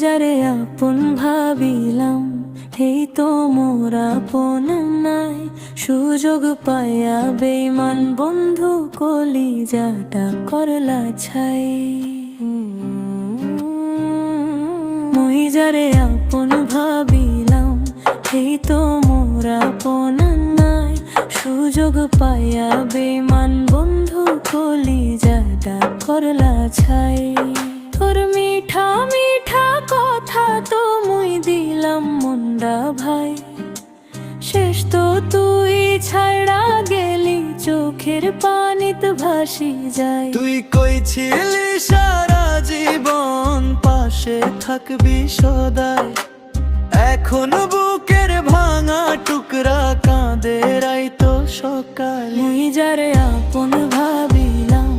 যারে আপন ভাবিলাম এই তো মোর আপন নাই। সুযোগ পাইয়া বেঈমান বন্ধু কলিজাটা করলা ছাই। মুই যারে আপন ভাবিলাম এই তো মোর আপন নাই। সুযোগ পাইয়া বেঈমান বন্ধু কলিজাটা করলা ছাই। তোর মিঠা মিঠা কথা তো মুই দিলাম মন্ডা ভাই, শেষ তো তুই ছাড়া গেলি চোখের পানিত ভাসি যায়। তুই কইছিলি সারা জীবন পাশে থাকবি সদাই, এখন বুকের ভাঙা টুকরা কাঁদে রাইতো সকালে। মুই যারে আপন ভাবিলাম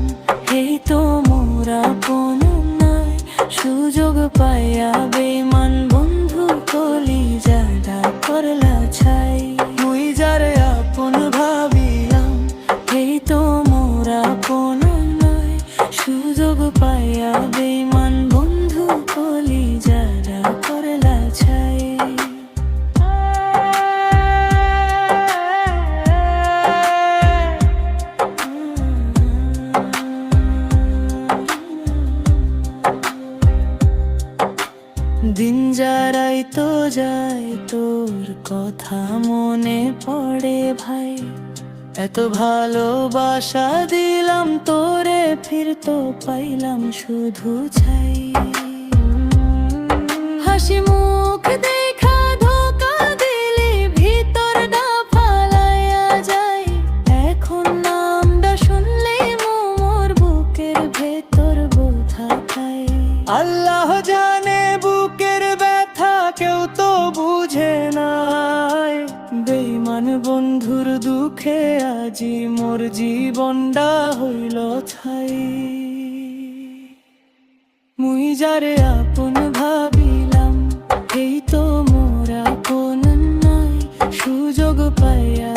এই তো মোর আপন নাই। সুযোগ পাইয়া বেঈমান বন্ধু কলিজাটা করলা ছাই। মুই যারে আপন ভাবিলাম এই তো মোর আপন নাই। সুযোগ পাইয়া বেঈমান বন্ধু কলিজাটা করলা ছাই। দিন যারাই তো যায় তোর কথা মনে পড়ে ভাই। এত ভালোবাসা দিলাম তোরে ফির তো পাইলাম শুধু ছাই। হাসি মুখ দেখা ধোকা দিলি ভিতর না ফালাইয়া যায়। এখন নামটা শুনলে মোর বুকের ভেতর বোঝা খাই। আল্লাহ জানে বুকের ব্যথা কেউ তো বুঝে নাই। বেঈমান বন্ধুর দুঃখে আজি মোর জীবনটা হইল ছাই। মুই যারে আপন ভাবিলাম এই তো মোর আপন নাই। সুযোগ পাইয়া